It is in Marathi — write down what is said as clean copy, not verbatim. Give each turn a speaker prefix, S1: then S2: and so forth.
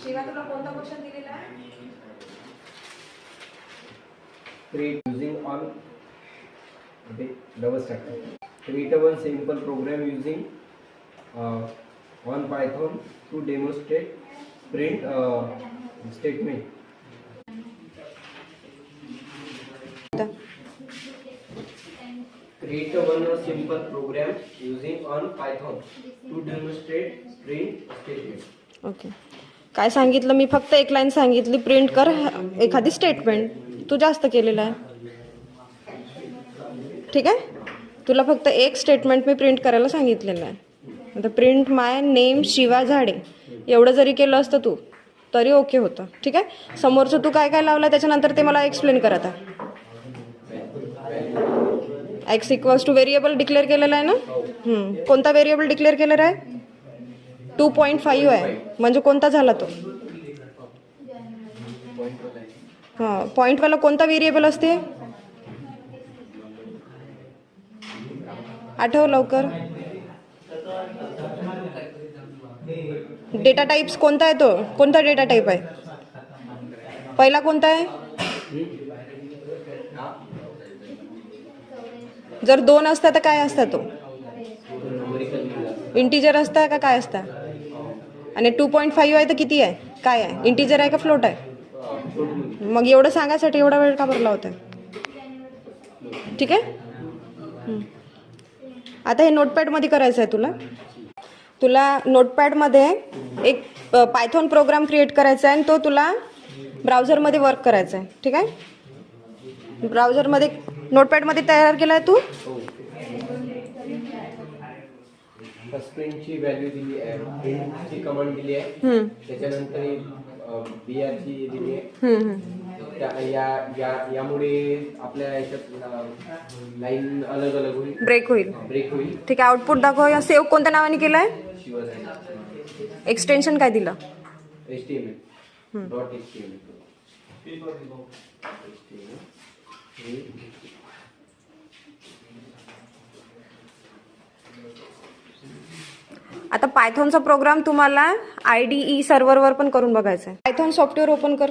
S1: शिवा तुला कोणता क्वेश्चन दिलेला आहे?
S2: Create using on double stack. Create one simple program using on Python to demonstrate print statement. Create one simple program using on Python to demonstrate print statement.
S1: Okay. काय सांगितलं मी? फक्त एक लाईन सांगितली, प्रिंट कर एखादी स्टेटमेंट. तू जास्त केलेलं आहे. ठीक आहे, तुला फक्त एक स्टेटमेंट मी प्रिंट करायला सांगितलेलं आहे. आता प्रिंट माय नेम शिवा झाडे एवढं जरी केलं असतं तू तरी ओके होतं. ठीक आहे, समोरचं तू काय काय लावलं त्याच्यानंतर ते मला एक्सप्लेन कर. आता x equals two variable declare केलेला आहे ना. कोणता व्हेरिएबल डिक्लेअर केलेला आहे? 2.5 आहे. म्हणजे कोणता झाला तो? हां, पॉईंटवाला कोणता व्हेरिएबल असते? आठव लवकर. डेटा टाइप्स कोणता आहे तो? कोणता डेटा टाइप आहे? पहिला कोणता आहे? जर 2 असता तर काय असता तो? इंटिजर असता का काय असता? आणि 2.5 आहे तर किती आहे? काय आहे? इंटिजर आहे का फ्लोट आहे? मग एवढं सांगायसाठी एवढा वेळ का भरला होता? ठीक आहे, आता हे नोटपॅडमध्ये करायचं आहे तुला. नोटपॅडमध्ये एक पायथॉन प्रोग्राम क्रिएट करायचा आहे आणि तो तुला ब्राउझरमध्ये वर्क करायचा आहे. ठीक आहे, ब्राउझरमध्ये नोटपॅडमध्ये तयार केला आहे तू.
S2: प्रिंटची व्हॅल्यू दिली आहे, प्रिंटची कमांड दिली आहे, त्याच्यानंतर BR ची दिली आहे. यामुळे आपल्या याच्यात लाईन अलग अलग होईल, ब्रेक होईल.
S1: ठीक आहे, आउटपुट दाखव. सेव्ह कोणत्या नावाने केलाय? एक्सटेन्शन काय दिलं?
S2: HTML.
S1: आता पायथॉनचा प्रोग्राम तुम्हाला IDE सर्व्हरवर पण करून बघायचा आहे. पायथॉन सॉफ्टवेअर ओपन कर.